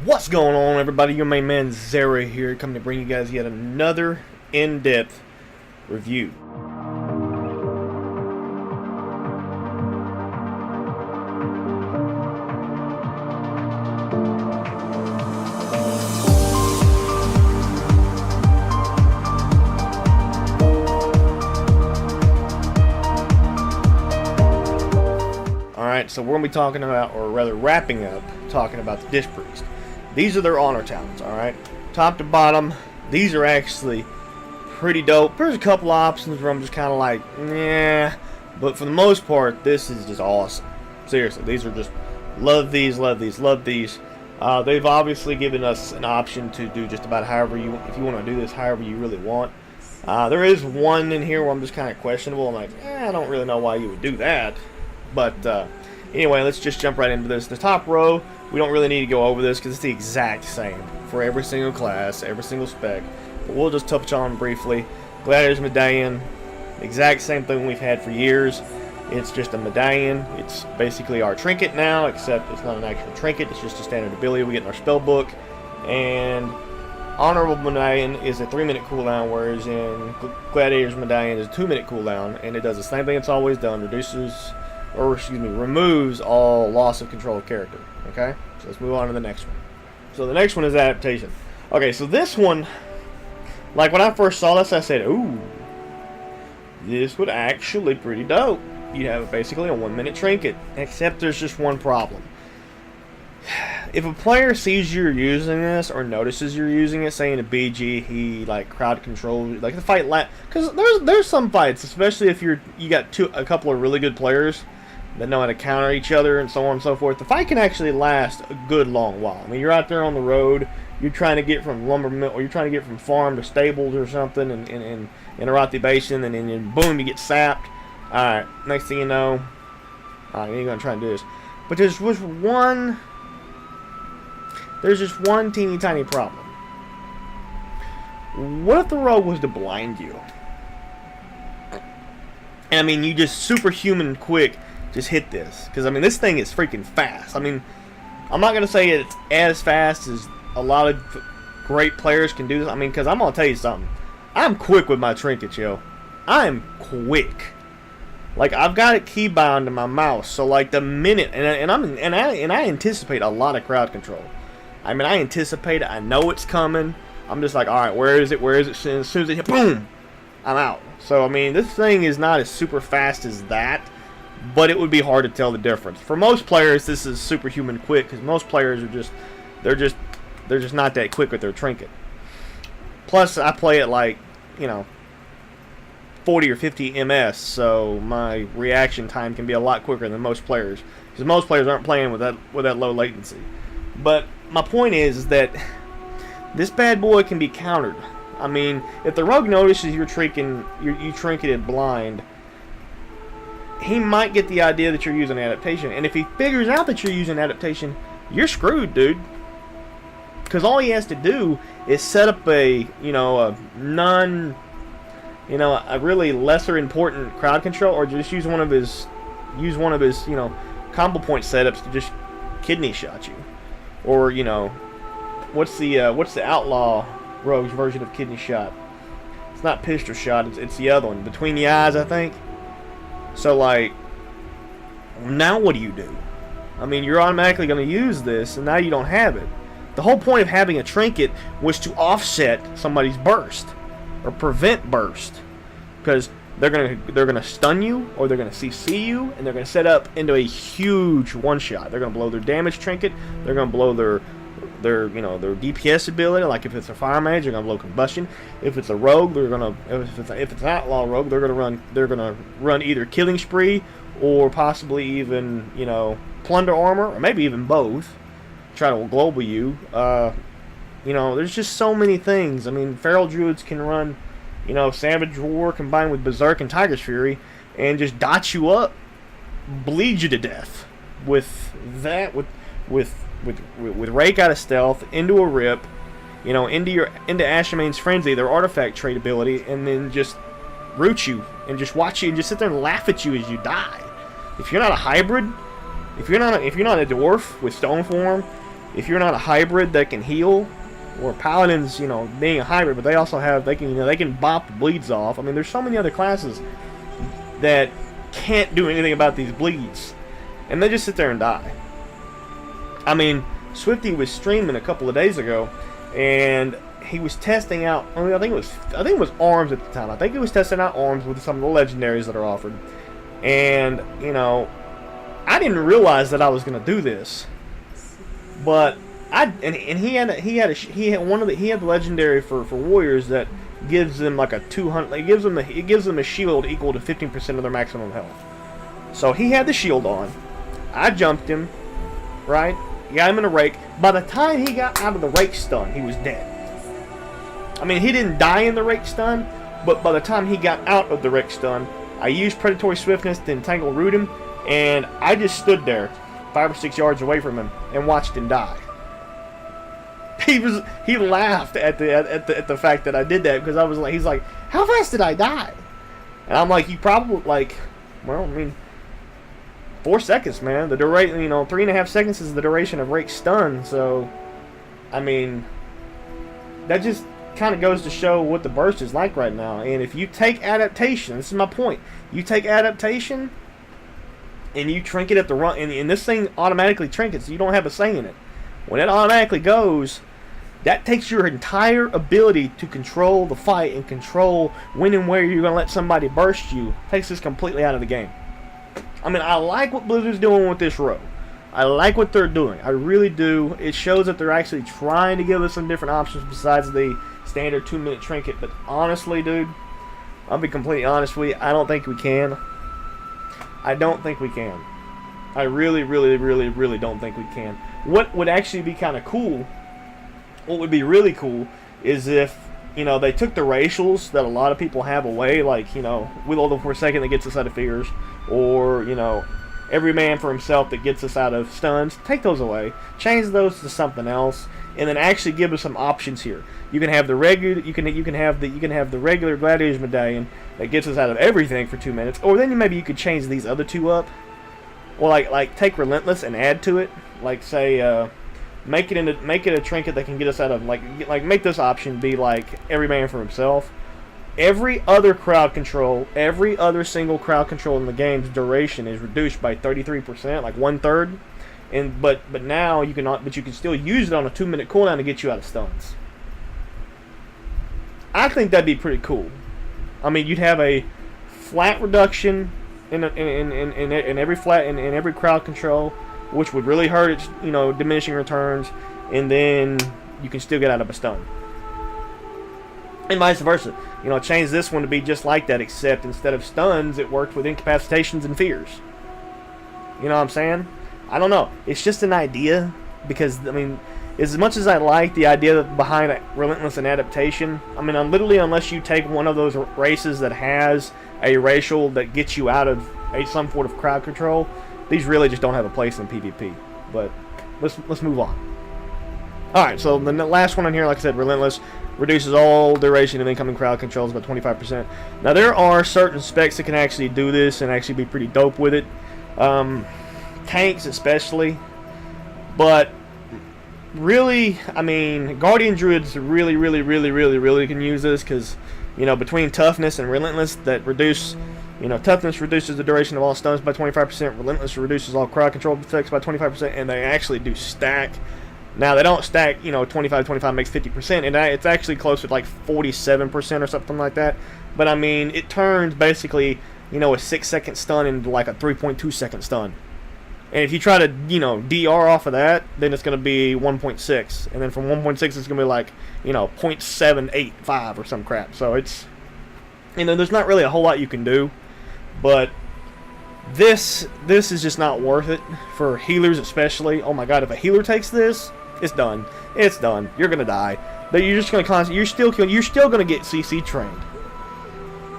What's going on, everybody? Your main man Zera here, coming to bring you guys yet another in-depth review. Alright, so we're going to be talking about, or rather wrapping up, talking about the Dish Priest. These are their honor talents, alright? Top to bottom, these are actually pretty dope. There's a couple options where I'm just kind of like, yeah. But for the most part, this is just awesome. Seriously, these are just, love these, love these, love these. They've obviously given us an option to do just about however you, if you want to do this however you really want. There is one in here where I'm just kind of questionable. I'm like, I don't really know why you would do that. But anyway, let's just jump right into this. The top row, we don't really need to go over this because it's the exact same for every single class, every single spec. But we'll just touch on briefly. Gladiator's Medallion, exact same thing we've had for years. It's just a medallion. It's basically our trinket now, except it's not an actual trinket. It's just a standard ability we get in our spell book. And Honorable Medallion is a 3-minute cooldown, whereas in Gladiator's Medallion is a 2-minute cooldown, and it does the same thing it's always done, removes all loss of control of character. Okay, so let's move on to the next one. So the next one is adaptation. Okay, so this one, like when I first saw this, I said, ooh, this would actually pretty dope. You have basically a 1-minute trinket, except there's just one problem. If a player sees you're using this or notices you're using it, saying a BG, he like crowd control, like the fight, because there's some fights, especially if you got a couple of really good players that know how to counter each other and so on and so forth. The fight can actually last a good long while. I mean, you're out there on the road, you're trying to get from lumber mill, or you're trying to get from farm to stables or something in Arathi Basin, and then boom, you get sapped. All right, next thing you know, you ain't gonna try and do this. But there's just one teeny tiny problem. What if the rogue was to blind you? And I mean, you just superhuman quick just hit this. Because I mean, this thing is freaking fast. I mean, I'm not going to say it's as fast as a lot of great players can do this. I mean, because I'm going to tell you something. I'm quick with my trinkets, yo. I'm quick. Like, I've got it keybound to my mouse. So like the minute, and I anticipate a lot of crowd control. I mean, I anticipate it. I know it's coming. I'm just like, all right, where is it? Where is it? As soon as it hit, boom, I'm out. So, I mean, this thing is not as super fast as that, but it would be hard to tell the difference. For most players, this is superhuman quick, because most players are just, they're just not that quick with their trinket. Plus, I play it like, 40 or 50 MS, so my reaction time can be a lot quicker than most players, because most players aren't playing with that low latency. But my point is that this bad boy can be countered. I mean, if the rogue notices you trinketed blind, he might get the idea that you're using adaptation. And if he figures out that you're using adaptation, you're screwed, dude. Because all he has to do is set up a really lesser important crowd control, or just use one of his combo point setups to just kidney shot you. Or, what's the outlaw rogue's version of kidney shot? It's not pistol shot, it's the other one. Between the eyes, I think. So, like, now what do you do? I mean, you're automatically going to use this, and now you don't have it. The whole point of having a trinket was to offset somebody's burst, or prevent burst. Because they're gonna stun you, or they're gonna CC you, and they're gonna set up into a huge one-shot. They're gonna blow their damage trinket. They're gonna blow their DPS ability. Like if it's a fire mage, they're gonna blow combustion. If it's a rogue, they're gonna if it's an outlaw rogue, they're gonna run either killing spree or possibly even plunder armor, or maybe even both. Try to global you. There's just so many things. I mean, feral druids can run Savage Roar combined with Berserk and Tiger's Fury, and just dot you up, bleed you to death with that, with Rake out of stealth into a rip, into Ashamane's Frenzy, their artifact trait ability, and then just root you and just watch you and just sit there and laugh at you as you die. If you're not a hybrid, if you're not a dwarf with stone form, if you're not a hybrid that can heal, or paladins, you know, being a hybrid, but they also have, they can, you know, they can bop the bleeds off. I mean, there's so many other classes that can't do anything about these bleeds, and they just sit there and die. I mean, Swifty was streaming a couple of days ago, and he was testing out, I think it was arms at the time. I think he was testing out arms with some of the legendaries that are offered. And, you know, I didn't realize that I was going to do this. But he had the legendary for warriors that gives them like a 200, it gives them a shield equal to 15% of their maximum health. So he had the shield on. I jumped him, right? Got him in a rake. By the time he got out of the rake stun, he was dead. I mean, he didn't die in the rake stun, but by the time he got out of the rake stun, I used predatory swiftness to entangle root him, and I just stood there 5 or 6 yards away from him and watched him die. He laughed at the fact that I did that, because I was like, he's like, how fast did I die? And I'm like, you probably, like, well, I mean, 4 seconds, man. The duration, you know, 3.5 seconds is the duration of rake stun. So, I mean, that just kind of goes to show what the burst is like right now. And if you take adaptation, this is my point. You take adaptation and you trinket at the run, and this thing automatically trinkets. So you don't have a say in it. When it automatically goes, that takes your entire ability to control the fight and control when and where you're going to let somebody burst you. Takes this completely out of the game. I mean, I like what Blizzard's doing with this row. I like what they're doing. I really do. It shows that they're actually trying to give us some different options besides the standard 2-minute trinket. But honestly, dude, I'll be completely honest with you, I don't think we can. I don't think we can. I really, really, really, really don't think we can. What would actually be kind of cool, what would be really cool, is if, you know, they took the racials that a lot of people have away, like, you know, Will the Forsaken that gets us out of fears, or, you know, every man for himself that gets us out of stuns. Take those away, change those to something else, and then actually give us some options here. You can have the regular, you can have the regular Gladiator's Medallion that gets us out of everything for 2 minutes, or then maybe you could change these other two up, or like take Relentless and add to it, like say make it a trinket that can get us out of, like make this option be like every man for himself. Every other crowd control, every other single crowd control in the game's duration is reduced by 33%, like 1/3. And but now you can still use it on a 2-minute cooldown to get you out of stuns. I think that'd be pretty cool. I mean, you'd have a flat reduction in every every crowd control, which would really hurt its, you know, diminishing returns, and then you can still get out of a stun. And vice versa. You know, change this one to be just like that, except instead of stuns, it worked with incapacitations and fears. You know what I'm saying? I don't know. It's just an idea, because, I mean, as much as I like the idea behind Relentless and Adaptation, I mean, literally, unless you take one of those races that has a racial that gets you out of some sort of crowd control, these really just don't have a place in PvP. But let's move on. Alright, so the last one on here, like I said, Relentless, reduces all duration of incoming crowd controls by 25%. Now, there are certain specs that can actually do this and actually be pretty dope with it. Tanks especially. But really, I mean, Guardian Druids really can use this, because, you know, between Toughness and Relentless that reduce, you know, Toughness reduces the duration of all stuns by 25%, Relentless reduces all crowd control effects by 25%, and they actually do stack. Now, they don't stack, you know, 25 makes 50%, and it's actually close to like 47% or something like that. But, I mean, it turns basically, you know, a 6-second stun into like a 3.2-second stun. And if you try to, you know, DR off of that, then it's going to be 1.6. And then from 1.6, it's going to be like, you know, 0.785 or some crap. So it's, you know, there's not really a whole lot you can do. But this is just not worth it for healers especially. Oh my god, if a healer takes this, it's done. It's done. You're going to die. But you're just going to you're still going to get CC trained.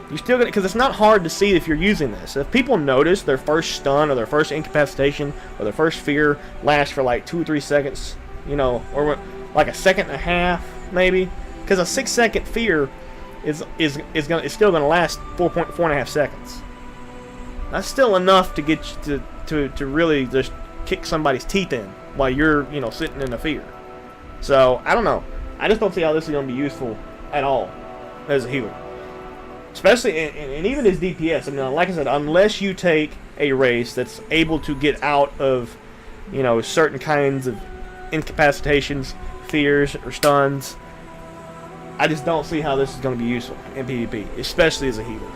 You're still gonna, because it's not hard to see if you're using this. If people notice their first stun or their first incapacitation or their first fear lasts for like 2 or 3 seconds, you know, or like a second and a half maybe, because a 6-second fear is still gonna last 4.5 seconds. That's still enough to get you to really just kick somebody's teeth in while you're, you know, sitting in the fear. So, I don't know. I just don't see how this is going to be useful at all as a healer. Especially, and even as DPS. I mean, like I said, unless you take a race that's able to get out of, you know, certain kinds of incapacitations, fears, or stuns, I just don't see how this is going to be useful in PvP, especially as a healer.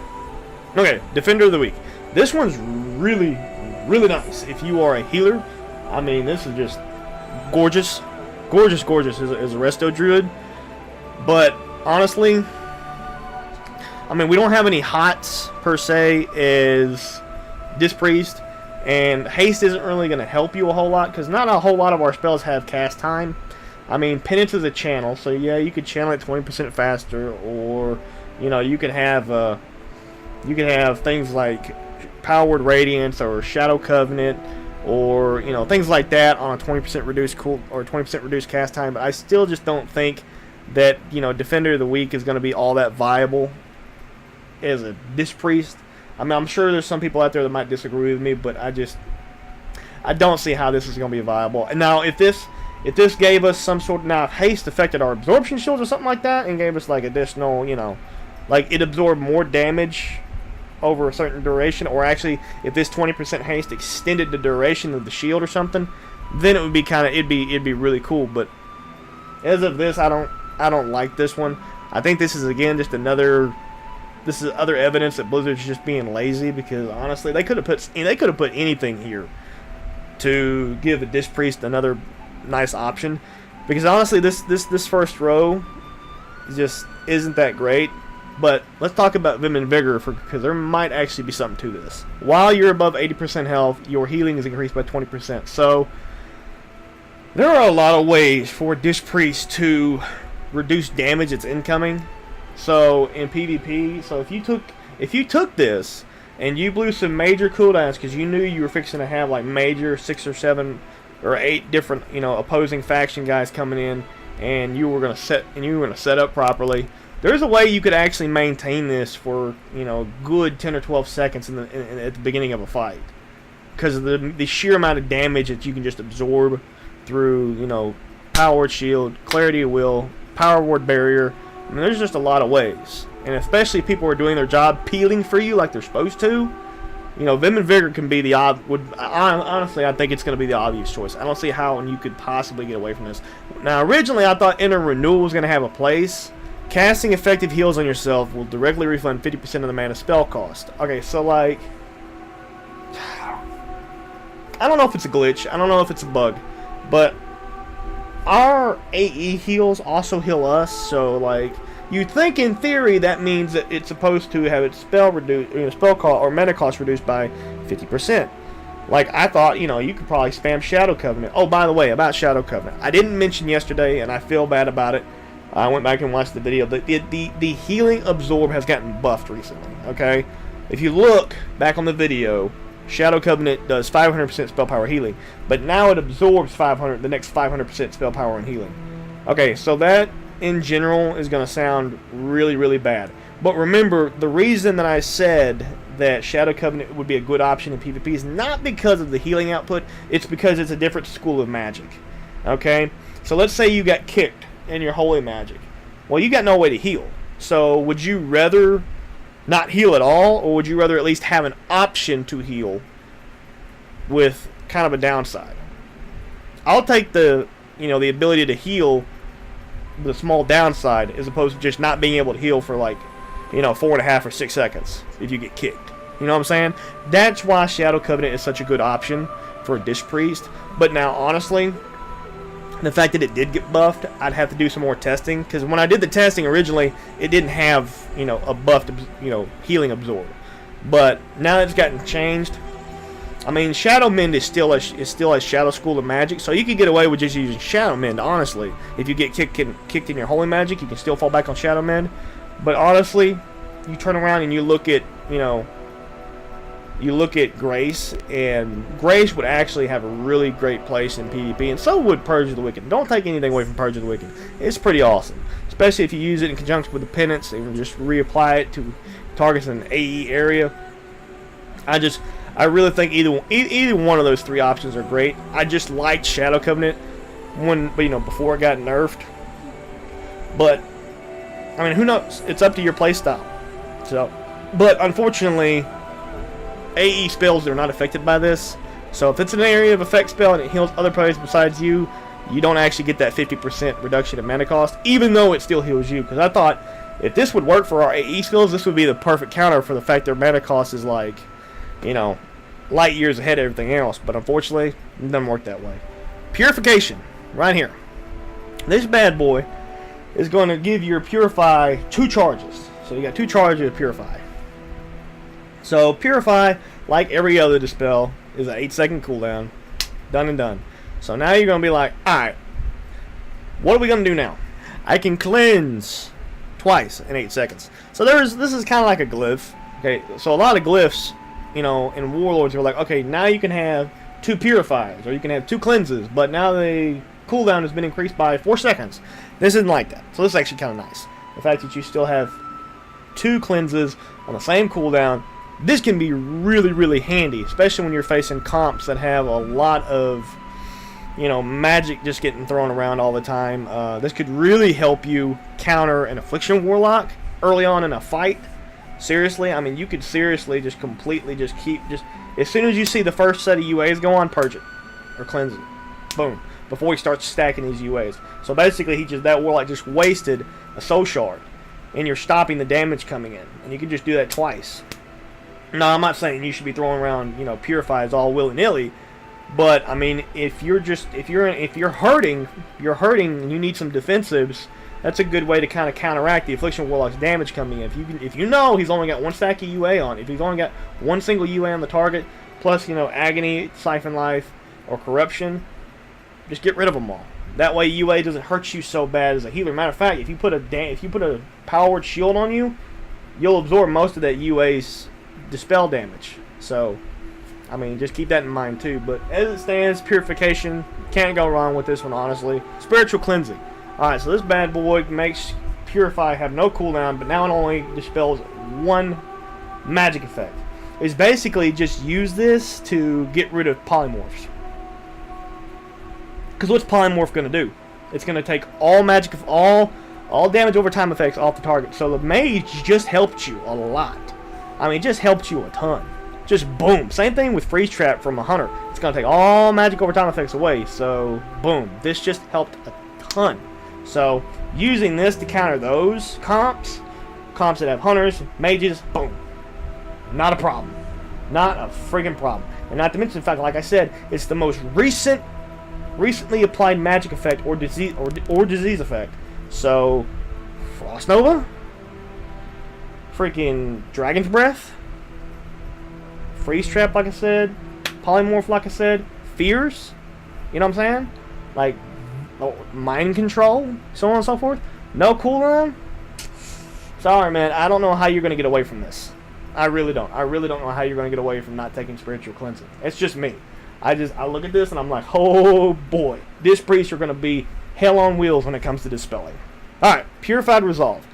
Okay, Defender of the Week. This one's really, really nice. If you are a healer, I mean, this is just gorgeous. Gorgeous, gorgeous as a Resto Druid. But, honestly, I mean, we don't have any hots, per se, as Disc Priest. And haste isn't really going to help you a whole lot, because not a whole lot of our spells have cast time. I mean, Penance is a channel, so yeah, you could channel it 20% faster, or, you know, you could have things like Powered Radiance or Shadow Covenant, or, you know, things like that on a 20% reduced or 20% reduced cast time. But I still just don't think that, you know, Defender of the Week is going to be all that viable as a Disc Priest. I mean, I'm sure there's some people out there that might disagree with me, but I don't see how this is going to be viable. And now, if this gave us some sort of, now if haste affected our absorption shields or something like that, and gave us like additional, you know, like it absorbed more damage over a certain duration, or actually if this 20% haste extended the duration of the shield or something, then it would be kind of, it'd be really cool. But as of this, I don't like this one. I think this is, again, just other evidence that Blizzard's just being lazy, because honestly, they could have put anything here to give the Disc Priest another nice option, because honestly, this first row just isn't that great. But let's talk about Vim and Vigor, because there might actually be something to this. While you're above 80% health, your healing is increased by 20%. So there are a lot of ways for Disc Priest to reduce damage that's incoming. So in PvP, so if you took this and you blew some major cooldowns because you knew you were fixing to have like major 6 or 7 or 8 different, you know, opposing faction guys coming in, and you were gonna set up properly, there's a way you could actually maintain this for, you know, good 10 or 12 seconds at the beginning of a fight, because of the sheer amount of damage that you can just absorb through, you know, Powered Shield, Clarity of Will, Power Ward Barrier. I mean, there's just a lot of ways, and especially if people are doing their job peeling for you like they're supposed to, you know, Vim and Vigor can be honestly, I think it's going to be the obvious choice. I don't see how you could possibly get away from this. Now, originally, I thought Inner Renewal was going to have a place. Casting effective heals on yourself will directly refund 50% of the mana spell cost. Okay, so, like, I don't know if it's a glitch. I don't know if it's a bug. But our AE heals also heal us, so, like, you'd think in theory that means that it's supposed to have its spell cost or mana cost reduced by 50%. Like, I thought, you know, you could probably spam Shadow Covenant. Oh, by the way, about Shadow Covenant, I didn't mention yesterday, and I feel bad about it. I went back and watched the video. The healing absorb has gotten buffed recently. Okay, if you look back on the video, Shadow Covenant does 500% spell power healing, but now it absorbs the next 500% spell power and healing. Okay, so that in general is going to sound really, really bad. But remember, the reason that I said that Shadow Covenant would be a good option in PvP is not because of the healing output, it's because it's a different school of magic. Okay, so let's say you got kicked in your holy magic. Well, you got no way to heal. So would you rather not heal at all, or would you rather at least have an option to heal with kind of a downside? I'll take the ability to heal, the small downside, as opposed to just not being able to heal for, like, 4.5 or 6 seconds if you get kicked. You know what I'm saying? That's why Shadow Covenant is such a good option for a Disc Priest. But now, honestly, the fact that it did get buffed, I'd have to do some more testing, because when I did the testing originally, it didn't have, a buffed, healing absorb. But now that it's gotten changed, I mean, Shadow Mend is still a Shadow School of Magic, so you could get away with just using Shadow Mend, honestly. If you get kicked in your Holy Magic, you can still fall back on Shadow Mend. But honestly, you turn around and you look at, Grace, and Grace would actually have a really great place in PvP, and so would Purge of the Wicked. Don't take anything away from Purge of the Wicked. It's pretty awesome, especially if you use it in conjunction with the Penance and just reapply it to targets in an AE area. I really think either one of those three options are great. I just liked Shadow Covenant before it got nerfed. But I mean, who knows? It's up to your playstyle. So, but unfortunately, AE spells are not affected by this. So if it's an area of effect spell and it heals other players besides you, you don't actually get that 50% reduction in mana cost, even though it still heals you. Because I thought if this would work for our AE spells, this would be the perfect counter for the fact their mana cost is like, light years ahead of everything else. But unfortunately, it doesn't work that way. Purification, right here. This bad boy is going to give your Purify 2 charges. So you got 2 charges of Purify. So Purify, like every other Dispel, is an 8-second cooldown. Done and done. So now you're going to be like, alright, what are we going to do now? I can cleanse twice in 8 seconds. So this is kind of like a glyph. Okay, so a lot of glyphs, in Warlords are like, okay, now you can have 2 purifiers, or you can have 2 cleanses, but now the cooldown has been increased by 4 seconds. This isn't like that. So this is actually kind of nice. The fact that you still have 2 cleanses on the same cooldown, this can be really, really handy, especially when you're facing comps that have a lot of, magic just getting thrown around all the time. This could really help you counter an Affliction Warlock early on in a fight. Seriously, I mean, you could seriously just completely as soon as you see the first set of UAs go on, purge it or cleanse it. Boom. Before he starts stacking these UAs. So basically, that Warlock just wasted a Soul Shard, and you're stopping the damage coming in, and you can just do that twice. No, I'm not saying you should be throwing around, purifies all willy-nilly, but I mean, if you're hurting, and you need some defensives, that's a good way to kind of counteract the Affliction Warlock's damage coming in. If you know he's only got 1 stack of UA on, if he's only got 1 single UA on the target, plus Agony, Siphon Life, or Corruption, just get rid of them all. That way UA doesn't hurt you so bad as a healer. Matter of fact, if you put a powered shield on you, you'll absorb most of that UA's dispel damage. So, I mean, just keep that in mind too. But as it stands, Purification, can't go wrong with this one, honestly. Spiritual Cleansing. Alright, so this bad boy makes Purify have no cooldown, but now it only dispels 1 magic effect. It's basically just use this to get rid of polymorphs. Because what's Polymorph going to do? It's going to take all magic, all damage over time effects off the target. So the Mage just helped you a lot. I mean, it just helped you a ton. Just boom. Same thing with Freeze Trap from a Hunter. It's going to take all magic over time effects away. So boom. This just helped a ton. So using this to counter those comps that have Hunters, Mages, boom. Not a problem. Not a friggin' problem. And not to mention the fact, like I said, it's the most recently applied magic effect or disease effect. So Frost Nova, freaking Dragon's Breath, Freeze Trap, like I said, Polymorph, like I said, Fears, you know what I'm saying? Like, Mind Control, so on and so forth. No cooldown. Sorry, man, I don't know how you're going to get away from this. I really don't. I really don't know how you're going to get away from not taking Spiritual Cleansing. It's just me. I look at this and I'm like, oh boy, this priest are going to be hell on wheels when it comes to dispelling. Alright, Purified Resolve.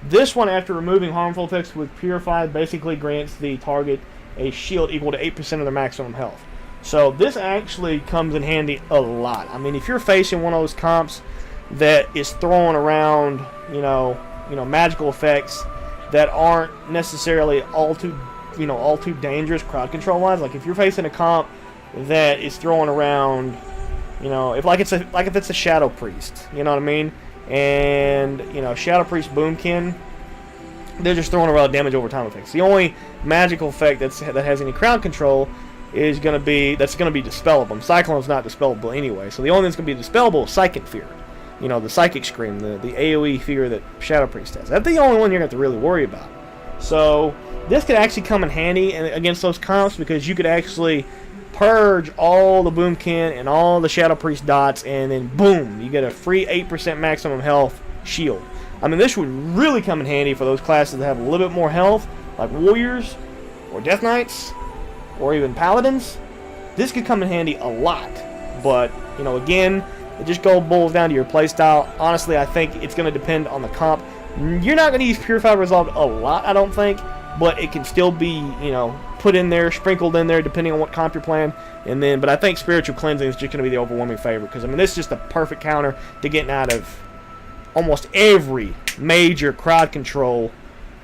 This one, after removing harmful effects with Purified, basically grants the target a shield equal to 8% of their maximum health. So this actually comes in handy a lot. I mean, if you're facing one of those comps that is throwing around, magical effects that aren't necessarily all too dangerous crowd control wise, like if you're facing a comp that is throwing around, if it's a Shadow Priest, you know what I mean? And, Shadow Priest Boomkin, they're just throwing around damage over time effects. The only magical effect that has any crowd control is going to be dispellable. Cyclone's not dispellable anyway, so the only thing that's going to be dispellable is Psychic Fear. The Psychic Scream, the AoE fear that Shadow Priest has. That's the only one you're going to have to really worry about. So, this could actually come in handy against those comps because you could actually purge all the Boomkin and all the Shadow Priest dots, and then boom, you get a free 8% maximum health shield. I mean, this would really come in handy for those classes that have a little bit more health, like Warriors, or Death Knights, or even Paladins. This could come in handy a lot, but, again, it just boils down to your playstyle. Honestly, I think it's going to depend on the comp. You're not going to use Purified Resolve a lot, I don't think, but it can still be, you know, put in there, sprinkled in there, depending on what comp you're playing. And then, but I think Spiritual Cleansing is just going to be the overwhelming favorite, because I mean, this is just a perfect counter to getting out of almost every major crowd control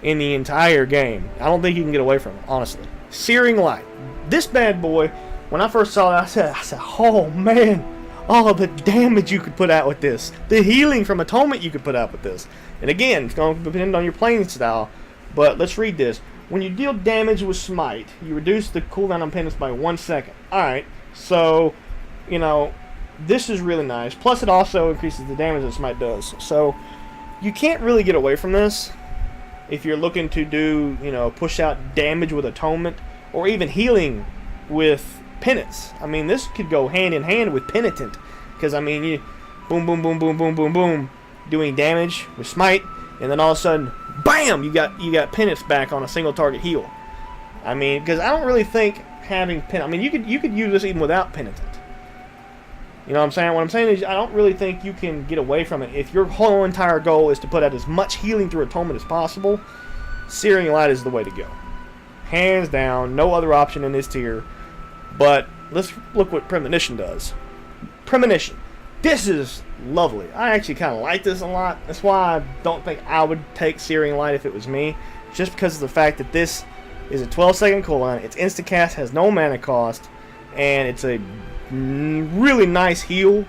in the entire game. I don't think you can get away from it, honestly. Searing Light. This bad boy, when I first saw it, I said, oh man, all the damage you could put out with this. The healing from Atonement you could put out with this. And again, it's going to depend on your playing style, but let's read this. When you deal damage with Smite, you reduce the cooldown on penance by 1 second. Alright, so, you know, this is really nice. Plus it also increases the damage that Smite does. So, you can't really get away from this if you're looking to do, you know, push out damage with Atonement, or even healing with Penance. I mean, this could go hand in hand with Penitent, because I mean, you boom, boom, boom, boom, boom, boom, boom, doing damage with Smite, and then all of a sudden, bam, you got Penance back on a single target heal. I mean, because I don't really think having Penance, I mean, you could use this even without Penitent. You know what I'm saying? What I'm saying is, I don't really think you can get away from it. If your whole entire goal is to put out as much healing through Atonement as possible, Searing Light is the way to go. Hands down, no other option in this tier. But let's look what Premonition does. Premonition. This is lovely. I actually kind of like this a lot. That's why I don't think I would take Searing Light if it was me. Just because of the fact that this is a 12-second cooldown. It's insta-cast, has no mana cost, and it's a really nice heal.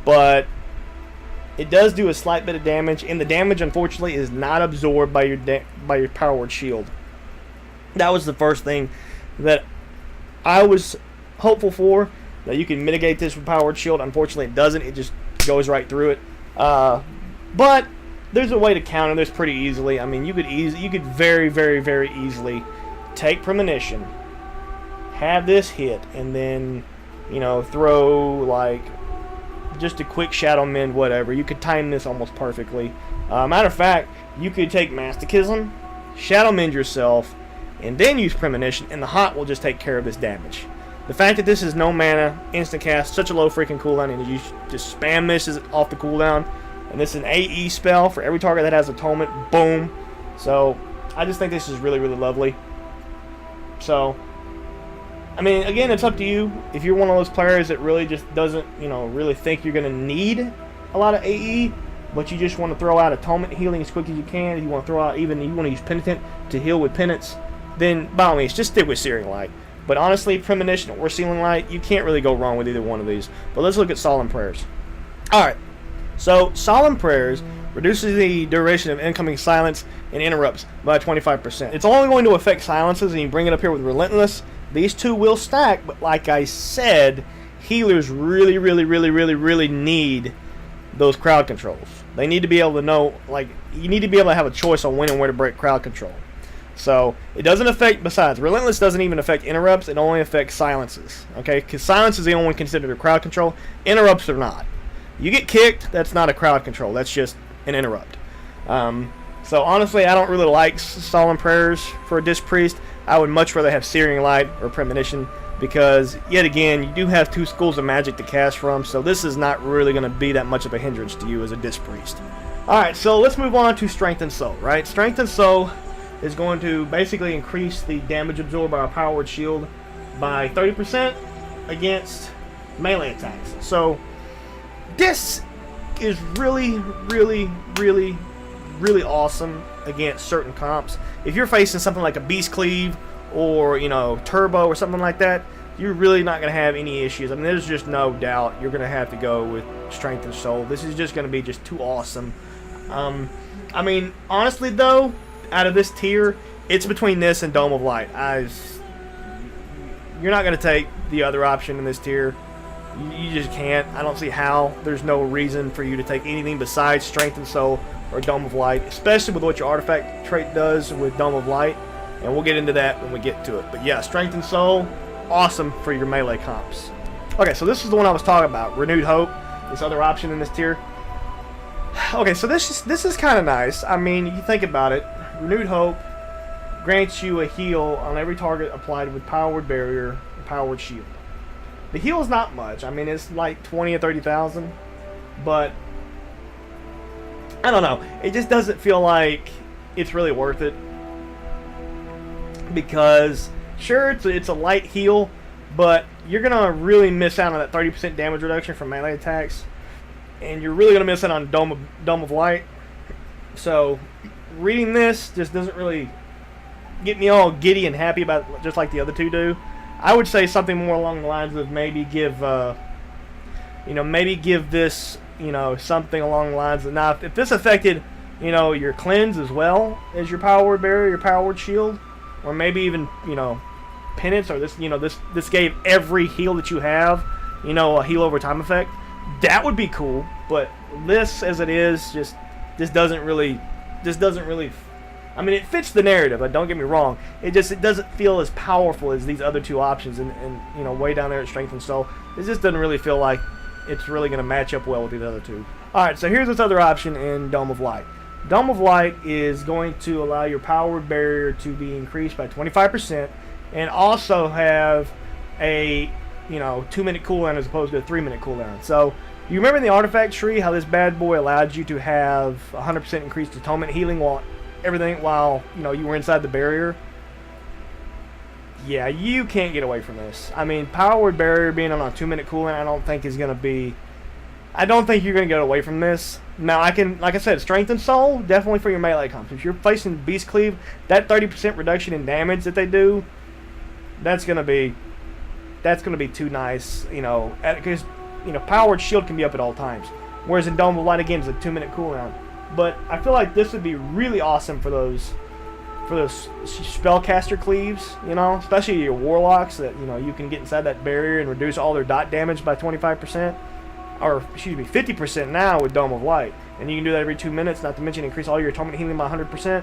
But it does do a slight bit of damage, and the damage, unfortunately, is not absorbed by your Power Word Shield. That was the first thing that I was hopeful for, that you can mitigate this with Power Word Shield. Unfortunately, it doesn't. It just goes right through it. But there's a way to counter this pretty easily. I mean, you could very, very, very easily take Premonition, have this hit, and then, you know, throw like just a quick Shadow Mend, whatever. You could time this almost perfectly. Matter of fact, you could take Masochism, Shadow Mend yourself, and then use Premonition, and the Hot will just take care of this damage. The fact that this is no mana, instant cast, such a low freaking cooldown, and you just spam misses off the cooldown, and this is an AE spell for every target that has Atonement, boom. So, I just think this is really, really lovely. So, I mean, again, it's up to you. If you're one of those players that really just doesn't, you know, really think you're going to need a lot of AE, but you just want to throw out Atonement healing as quick as you can, if you want to throw out, even if you want to use Penitent to heal with Penance, then by all means, just stick with Searing Light. But honestly, Premonition or Searing Light, you can't really go wrong with either one of these. But let's look at Solemn Prayers. Alright, so Solemn Prayers reduces the duration of incoming silence and interrupts by 25%. It's only going to affect silences, and you bring it up here with Relentless. These two will stack, but like I said, healers really, really, really, really, really need those crowd controls. They need to be able to know, like, you need to be able to have a choice on when and where to break crowd control. So, it doesn't affect, besides, Relentless doesn't even affect interrupts, it only affects silences. Okay, because silence is the only one considered a crowd control, interrupts are not. You get kicked, that's not a crowd control, that's just an interrupt. So honestly, I don't really like Solemn Prayers for a Disc Priest. I would much rather have Searing Light or Premonition, because, yet again, you do have two schools of magic to cast from, so this is not really going to be that much of a hindrance to you as a Disc Priest. Alright, so let's move on to Strength and Soul, right? Strength and Soul is going to basically increase the damage absorbed by a Power Word Shield by 30% against melee attacks. So, this is really, really, really, really awesome against certain comps. If you're facing something like a Beast Cleave or, you know, Turbo or something like that, you're really not going to have any issues. I mean, there's just no doubt you're going to have to go with Strength and Soul. This is just going to be just too awesome. I mean, honestly though, out of this tier, it's between this and Dome of Light. You're not going to take the other option in this tier. You just can't. I don't see how. There's no reason for you to take anything besides Strength and Soul or Dome of Light, especially with what your artifact trait does with Dome of Light, and we'll get into that when we get to it. But yeah, Strength and Soul, awesome for your melee comps. Okay, so this is the one I was talking about, Renewed Hope, this other option in this tier. Okay, so this is kind of nice. I mean, you think about it, Renewed Hope grants you a heal on every target applied with Power Word Barrier and Power Word Shield. The heal is not much. I mean, it's like 20 or 30,000, but I don't know. It just doesn't feel like it's really worth it. because sure, it's a light heal, but you're gonna really miss out on that 30% damage reduction from melee attacks, and you're really gonna miss out on Dome of Light. So reading this just doesn't really get me all giddy and happy about, just like the other two do. I would say something more along the lines of maybe give this, something along the lines of, now if this affected, your cleanse as well as your power word barrier, your power word shield, or maybe even, penance, or this, this gave every heal that you have, a heal over time effect, that would be cool. But this, as it is, this doesn't really, I mean, it fits the narrative, but don't get me wrong. It doesn't feel as powerful as these other two options, and way down there at Strength and Soul, it just doesn't really feel like it's really going to match up well with the other two. Alright, so here's this other option in Dome of Light. Dome of Light is going to allow your power barrier to be increased by 25%, and also have a 2-minute cooldown as opposed to a 3-minute cooldown. So you remember in the artifact tree how this bad boy allowed you to have 100% increased atonement healing while you were inside the barrier? Yeah, you can't get away from this. I mean, power word barrier being on a 2-minute cooldown, I don't think you're going to get away from this. Now, like I said, Strength and Soul, definitely for your melee comps. If you're facing Beast Cleave, that 30% reduction in damage that they do, that's going to be too nice, because, power word shield can be up at all times. Whereas in Dome of Light, again, it's a 2-minute cooldown. But I feel like this would be really awesome for those spellcaster cleaves, especially your warlocks that, you can get inside that barrier and reduce all their dot damage by 25%. Or, 50% now with Dome of Light. And you can do that every 2 minutes, not to mention increase all your atonement healing by 100%.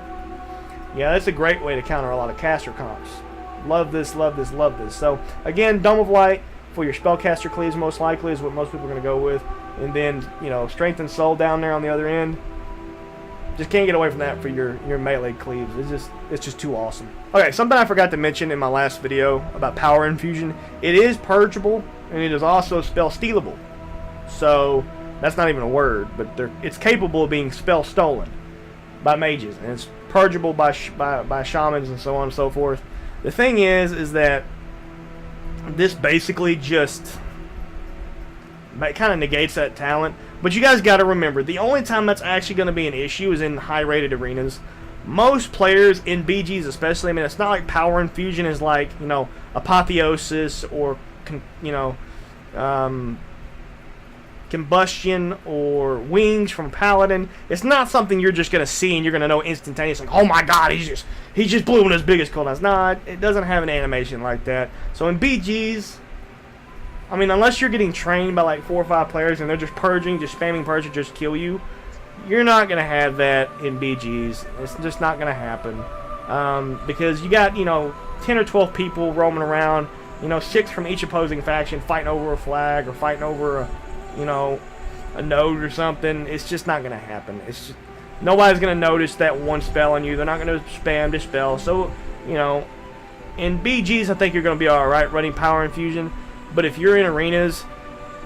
Yeah, that's a great way to counter a lot of caster comps. Love this, love this, love this. So, again, Dome of Light for your spellcaster cleaves most likely is what most people are going to go with. And then, Strength and Soul down there on the other end. Just can't get away from that for your melee cleaves. It's just too awesome. Okay, something I forgot to mention in my last video about power infusion. It is purgeable, and it is also spell stealable. So that's not even a word, but it's capable of being spell stolen by mages, and it's purgeable by shamans and so on and so forth. The thing is that this basically just kind of negates that talent. But you guys got to remember, the only time that's actually going to be an issue is in high-rated arenas. Most players in BGs especially, I mean, it's not like power infusion is like, apotheosis or, combustion or wings from paladin. It's not something you're just going to see and you're going to know instantaneously, like, oh my god, he just blew in his biggest cooldowns. Nah, it doesn't have an animation like that. So in BGs, I mean, unless you're getting trained by like 4 or 5 players and they're just purging, just spamming purge to just kill you, you're not going to have that in BGs. It's just not going to happen. Because you got, 10 or 12 people roaming around, 6 from each opposing faction fighting over a flag or fighting over a node or something. It's just not going to happen. It's just, nobody's going to notice that one spell on you. They're not going to spam this spell. So, in BGs, I think you're going to be alright running power infusion. But if you're in arenas,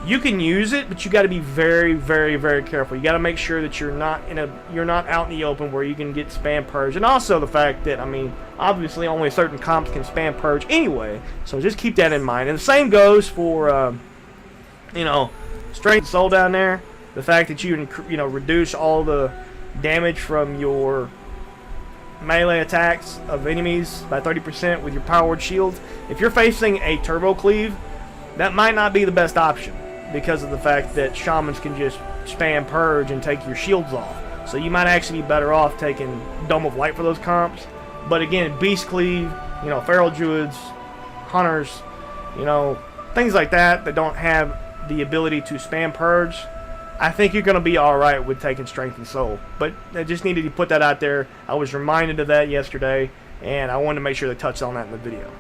you can use it, but you got to be very, very, very careful. You got to make sure that you're not out in the open where you can get spam purge. And also the fact that, I mean, obviously only certain comps can spam purge anyway. So just keep that in mind. And the same goes for, Strength and Soul down there. The fact that you reduce all the damage from your melee attacks of enemies by 30% with your powered shields. If you're facing a turbo cleave, that might not be the best option because of the fact that shamans can just spam purge and take your shields off. So you might actually be better off taking Dome of Light for those comps. But again, Beast Cleave, Feral Druids, Hunters, things like that don't have the ability to spam purge, I think you're going to be alright with taking Strength and Soul. But I just needed to put that out there. I was reminded of that yesterday, and I wanted to make sure to touch on that in the video.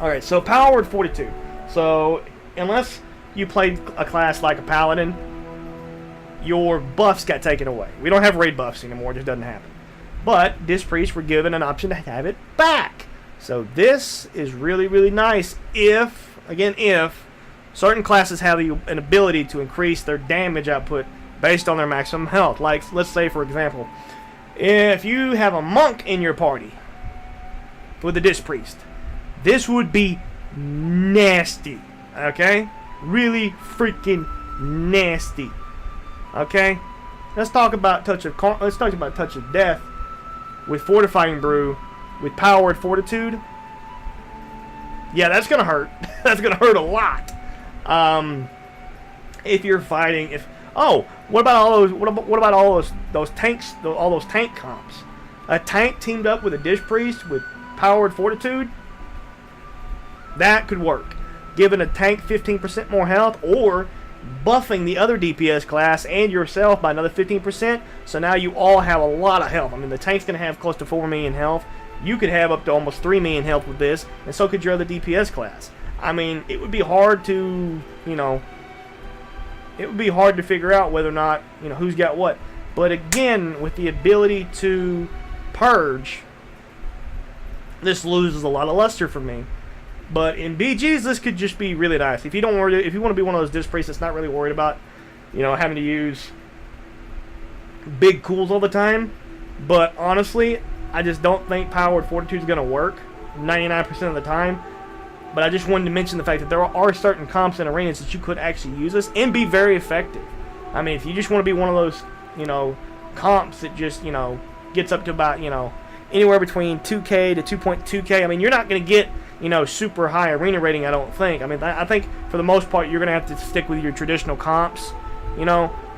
Alright, so Power Word 42. So, unless you played a class like a Paladin, your buffs got taken away. We don't have raid buffs anymore, it just doesn't happen. But, Disc Priests were given an option to have it back. So this is really, really nice if certain classes have an ability to increase their damage output based on their maximum health. Like, let's say, for example, if you have a monk in your party, with the Disc Priest. This would be nasty, okay? Really freaking nasty, okay? Let's talk about Touch of Death with Fortifying Brew with Powered Fortitude. Yeah, that's gonna hurt. That's gonna hurt a lot. If you're fighting, what about all those tanks? All those tank comps. A tank teamed up with a Disc Priest with Powered Fortitude. That could work. Giving a tank 15% more health, or buffing the other DPS class and yourself by another 15%. So now you all have a lot of health. I mean, the tank's gonna have close to 4 million health. You could have up to almost 3 million health with this, and so could your other DPS class. I mean, it would be hard to, it would be hard to figure out whether or not, who's got what. But again, with the ability to purge, this loses a lot of luster for me. But in BGs, this could just be really nice. If you want to be one of those Disc Priests that's not really worried about, having to use big cools all the time. But honestly, I just don't think Powered Fortitude is going to work 99% of the time. But I just wanted to mention the fact that there are certain comps and arenas that you could actually use this and be very effective. I mean, if you just want to be one of those, comps that just, gets up to about, anywhere between 2K to 2.2K. I mean, you're not going to get, super high arena rating, I don't think. I mean, I think for the most part, you're going to have to stick with your traditional comps.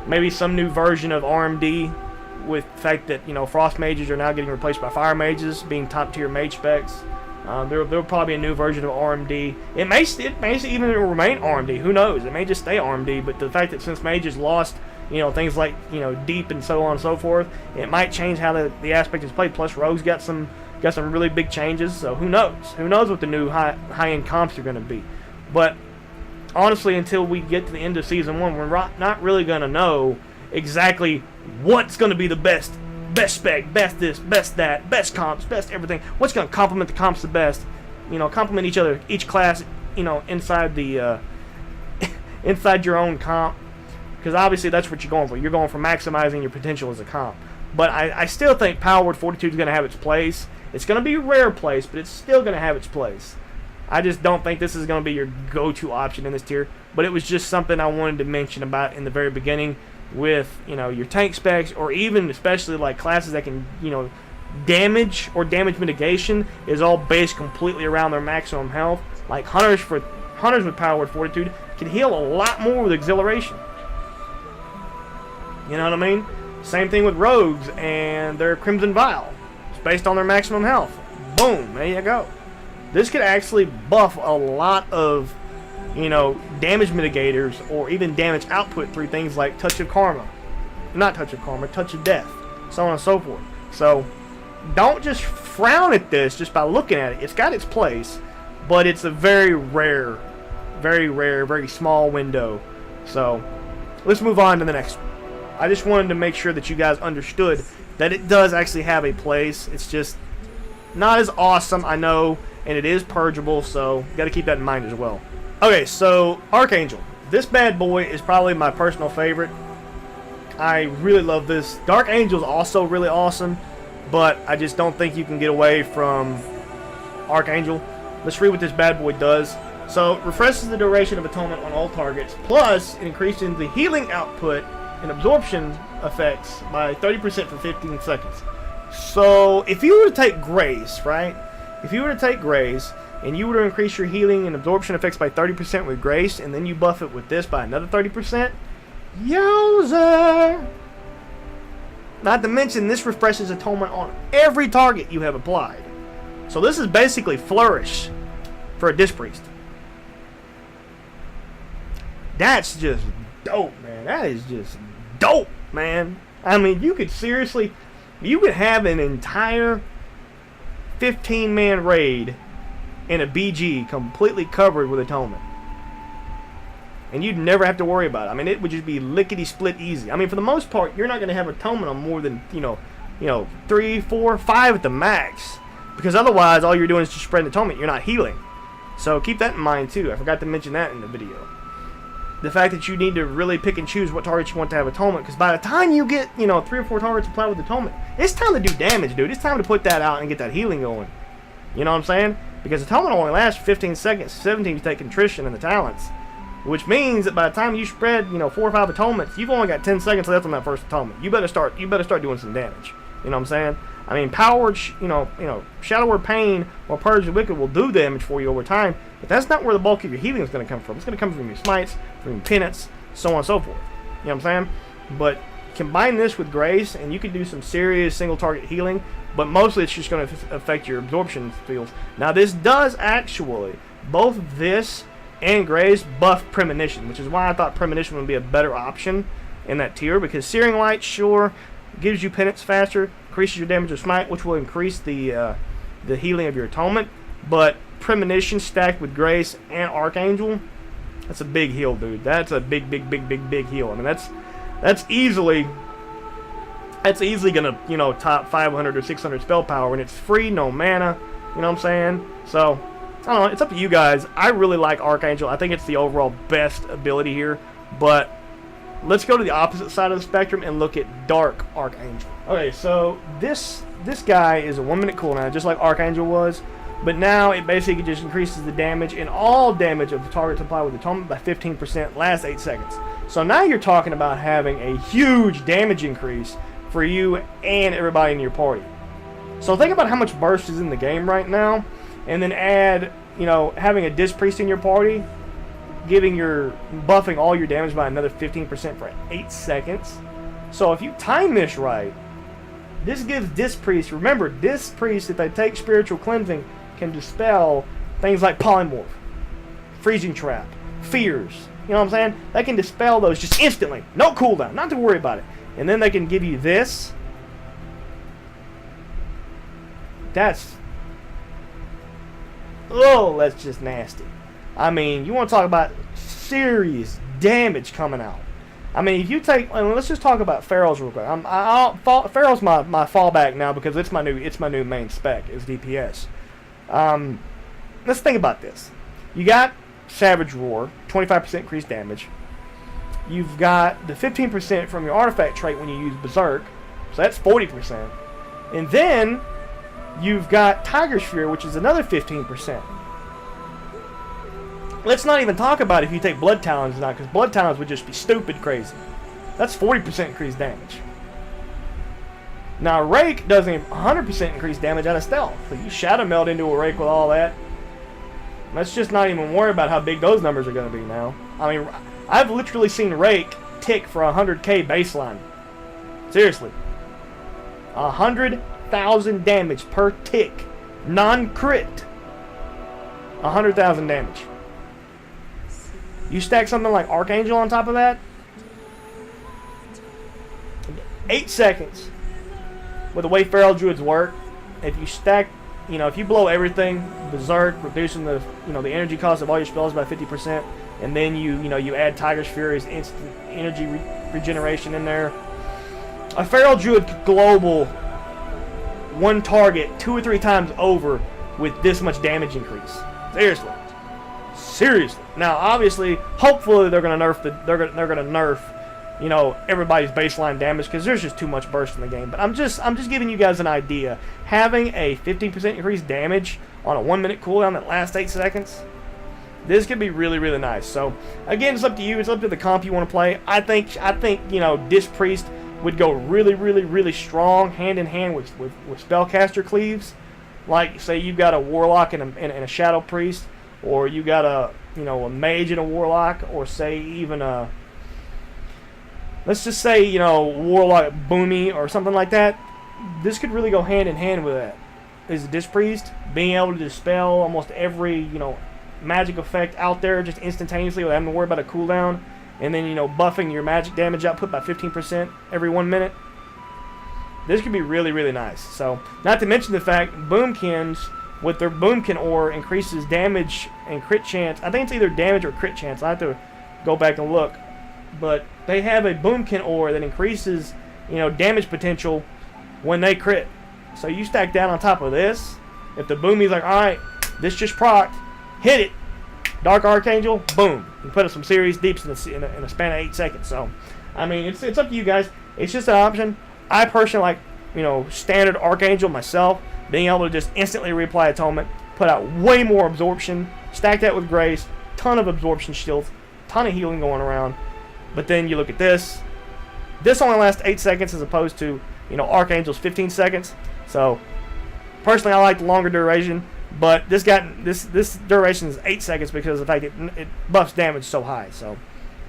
Maybe some new version of RMD with the fact that, Frost Mages are now getting replaced by Fire Mages, being top tier mage specs. There'll probably be a new version of RMD. It may even remain RMD. Who knows? It may just stay RMD. But the fact that since mages lost, things like deep and so on and so forth, it might change how the aspect is played. Plus, Rogue's got some really big changes. So who knows? Who knows what the new high end comps are going to be? But honestly, until we get to the end of season 1, we're not really going to know exactly what's going to be the best spec, best this, best that, best comps, best everything. What's going to complement the comps the best? Complement each other, each class, inside the inside your own comp. Because obviously that's what you're going for. You're going for maximizing your potential as a comp. But I still think Powered Fortitude is going to have its place. It's going to be a rare place, but it's still going to have its place. I just don't think this is going to be your go-to option in this tier. But it was just something I wanted to mention about in the very beginning with, your tank specs, or even especially like classes that can, damage or damage mitigation is all based completely around their maximum health. Like hunters with Powered Fortitude can heal a lot more with Exhilaration. You know what I mean? Same thing with rogues and their Crimson Vial. It's based on their maximum health. Boom, there you go. This could actually buff a lot of, damage mitigators or even damage output through things like Touch of Karma. Not Touch of Karma, Touch of Death. So on and so forth. So, don't just frown at this just by looking at it. It's got its place, but it's a very rare, very small window. So, let's move on to the next one. I just wanted to make sure that you guys understood that it does actually have a place. It's just not as awesome, I know, and it is purgeable, so you got to keep that in mind as well. Okay, so Archangel. This bad boy is probably my personal favorite. I really love this. Dark Angel is also really awesome, but I just don't think you can get away from Archangel. Let's read what this bad boy does. So, it refreshes the duration of atonement on all targets, plus it increases the healing output and absorption effects by 30% for 15 seconds. So, if you were to take Grace, right? If you were to take Grace, and you were to increase your healing and absorption effects by 30% with Grace, and then you buff it with this by another 30%, yowzer! Not to mention, this refreshes atonement on every target you have applied. So this is basically Flourish for a Disc Priest. That's just dope, man. That is just dope, man. I mean, you could have an entire 15-man raid in a BG completely covered with atonement. And you'd never have to worry about it. I mean, it would just be lickety-split easy. I mean, for the most part, you're not going to have atonement on more than, 3, 4, 5 at the max. Because otherwise, all you're doing is just spreading atonement. You're not healing. So keep that in mind, too. I forgot to mention that in the video. The fact that you need to really pick and choose what targets you want to have atonement. Because by the time you get, 3 or 4 targets applied with atonement, it's time to do damage, dude. It's time to put that out and get that healing going. You know what I'm saying? Because the atonement only lasts 15 seconds, 17 you take contrition and the talents. Which means that by the time you spread, 4 or 5 atonements, you've only got 10 seconds left on that first atonement. You better start doing some damage. You know what I'm saying? I mean, powered, Shadow Word Pain or Purge the Wicked will do damage for you over time, but that's not where the bulk of your healing is going to come from. It's going to come from your smites, from your penance, so on and so forth. You know what I'm saying? But combine this with Grace, and you can do some serious single target healing, but mostly it's just going to affect your absorption fields. Now, this does actually, both this and Grace buff Premonition, which is why I thought Premonition would be a better option in that tier, because Searing Light, sure, gives you penance faster, increases your damage of smite, which will increase the healing of your atonement, but Premonition stacked with Grace and Archangel, that's a big heal, dude. That's a big heal. I mean, that's easily gonna, top 500 or 600 spell power, and it's free, no mana. You know what I'm saying? So, I don't know. It's up to you guys. I really like Archangel. I think it's the overall best ability here. But let's go to the opposite side of the spectrum and look at Dark Archangel. Okay, so this guy is a 1 minute cooldown, just like Archangel was. But now it basically just increases the damage and all damage of the target supplied with atonement by 15%, last 8 seconds. So now you're talking about having a huge damage increase for you and everybody in your party. So think about how much burst is in the game right now, and then add, having a Disc Priest in your party, buffing all your damage by another 15% for 8 seconds. So if you time this right, this gives Disc Priest, remember, Disc Priest, if they take Spiritual Cleansing, can dispel things like Polymorph, Freezing Trap, Fears. You know what I'm saying? They can dispel those just instantly. No cooldown. Not to worry about it. And then they can give you this. That's just nasty. I mean, you want to talk about serious damage coming out. I mean, if you take, let's just talk about Pharaoh's real quick. Pharaoh's my fallback now because it's my new main spec is DPS. Let's think about this. You got Savage Roar, 25% increased damage. You've got the 15% from your artifact trait when you use Berserk, so that's 40%. And then you've got Tiger's Fury, which is another 15%. Let's not even talk about if you take Blood Talons now, because Blood Talons would just be stupid crazy. That's 40% increased damage. Now, Rake does 100% increased damage out of stealth. So you Shadow Meld into a Rake with all that. Let's just not even worry about how big those numbers are going to be now. I mean, I've literally seen Rake tick for 100k baseline. Seriously. 100,000 damage per tick. Non-crit. 100,000 damage. You stack something like Archangel on top of that. 8 seconds. With the way Feral Druids work, if you stack, if you blow everything, Berserk, reducing the, the energy cost of all your spells by 50%, and then you add Tiger's Fury's instant energy regeneration in there, a Feral Druid could global one target 2 or 3 times over with this much damage increase. Seriously. Now, obviously, hopefully they're gonna nerf everybody's baseline damage because there's just too much burst in the game. But I'm just giving you guys an idea. Having a 15% increased damage on a 1 minute cooldown that lasts 8 seconds, this could be really, really nice. So again, it's up to you. It's up to the comp you want to play. I think Disc Priest would go really, really, really strong hand in hand with Spellcaster Cleaves. Like, say you've got a Warlock and a Shadow Priest, or you got a Mage and a Warlock, or say even a, let's just say, Warlock Boomy or something like that. This could really go hand in hand with that. Is a Disc Priest being able to dispel almost every, magic effect out there just instantaneously without having to worry about a cooldown, and then, buffing your magic damage output by 15% every 1 minute. This could be really, really nice. So, not to mention the fact Boomkins with their Boomkin ore increases damage and crit chance. I think it's either damage or crit chance. I have to go back and look. But they have a Boomkin ore that increases, damage potential when they crit. So you stack that on top of this. If the Boomy's like, alright, this just procced, hit it. Dark Archangel, boom. You put up some serious deeps in a span of 8 seconds. So, I mean, it's up to you guys. It's just an option. I personally like standard Archangel myself, being able to just instantly reapply Atonement, put out way more absorption, stack that with Grace, ton of absorption shields, ton of healing going around. But then you look at this. This only lasts 8 seconds as opposed to, Archangel's 15 seconds. So, personally, I like the longer duration. But this duration is 8 seconds because of the fact it buffs damage so high. So,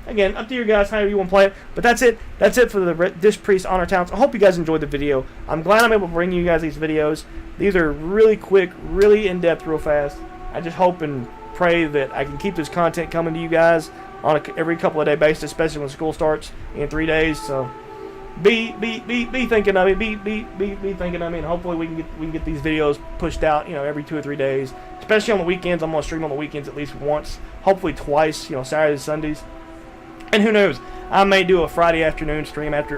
again, up to you guys, however you want to play it. But that's it. That's it for the Dish Priest Honor Talents. I hope you guys enjoyed the video. I'm glad I'm able to bring you guys these videos. These are really quick, really in-depth, real fast. I just hope and pray that I can keep this content coming to you guys on every couple of day basis, especially when school starts in 3 days. So be thinking of me. Be thinking of me, and hopefully we can get these videos pushed out, every 2 or 3 days. Especially on the weekends. I'm gonna stream on the weekends at least once, hopefully twice. Saturdays, Sundays. And who knows? I may do a Friday afternoon stream after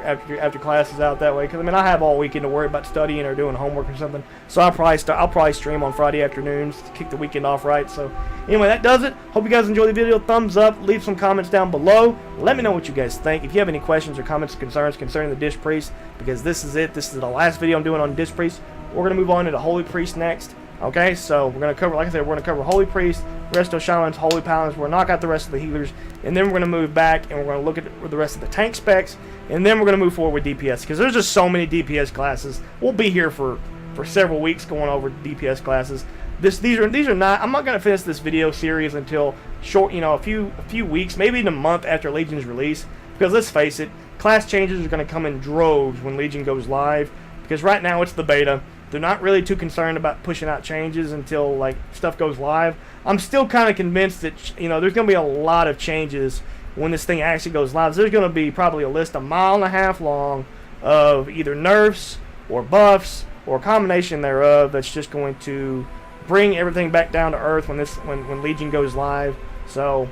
class is out that way. Because I have all weekend to worry about studying or doing homework or something. So I'll probably stream on Friday afternoons to kick the weekend off right. So anyway, that does it. Hope you guys enjoyed the video. Thumbs up. Leave some comments down below. Let me know what you guys think. If you have any questions or comments or concerns concerning the Dish Priest, because this is it. This is the last video I'm doing on Dish Priest. We're gonna move on to the Holy Priest next. Okay, so we're going to cover, like I said, we're going to cover Holy Priest, Resto Shamans, Holy Paladins. We're going to knock out the rest of the healers, and then we're going to move back, and we're going to look at the rest of the tank specs, and then we're going to move forward with DPS, because there's just so many DPS classes. We'll be here for several weeks going over DPS classes. These are not, I'm not going to finish this video series until a few weeks, maybe even a month after Legion's release, because let's face it, class changes are going to come in droves when Legion goes live, because right now it's the beta. They're not really too concerned about pushing out changes until stuff goes live. I'm still kind of convinced that there's going to be a lot of changes when this thing actually goes live. There's going to be probably a list 1.5 miles long of either nerfs or buffs or a combination thereof that's just going to bring everything back down to earth when Legion goes live. So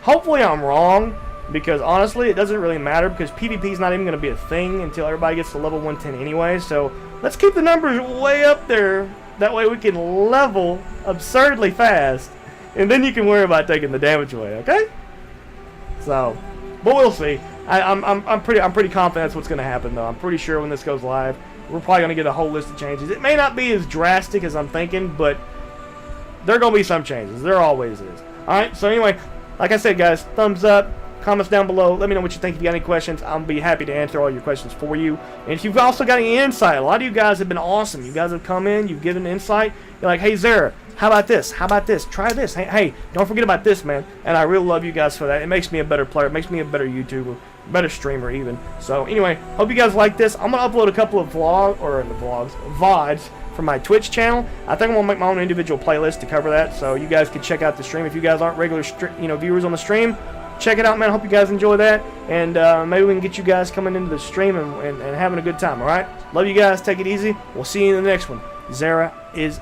hopefully I'm wrong, because honestly it doesn't really matter, because PvP is not even going to be a thing until everybody gets to level 110 anyway. So let's keep the numbers way up there. That way we can level absurdly fast, and then you can worry about taking the damage away. Okay? So, but we'll see. I'm pretty confident that's what's going to happen, though. I'm pretty sure when this goes live, we're probably going to get a whole list of changes. It may not be as drastic as I'm thinking, but there are going to be some changes. There always is. All right. So anyway, like I said, guys, thumbs up. Comments down below. Let me know what you think. If you got any questions, I'll be happy to answer all your questions for you. And if you've also got any insight, a lot of you guys have been awesome. You guys have come in, you've given insight. You're like, hey, Zera, how about this? How about this? Try this. Hey, don't forget about this, man. And I really love you guys for that. It makes me a better player. It makes me a better YouTuber, better streamer even. So anyway, hope you guys like this. I'm going to upload a couple of VODs from my Twitch channel. I think I'm going to make my own individual playlist to cover that, so you guys can check out the stream. If you guys aren't regular viewers on the stream, check it out, man. I hope you guys enjoy that, and maybe we can get you guys coming into the stream and having a good time, alright? Love you guys. Take it easy. We'll see you in the next one. Zera is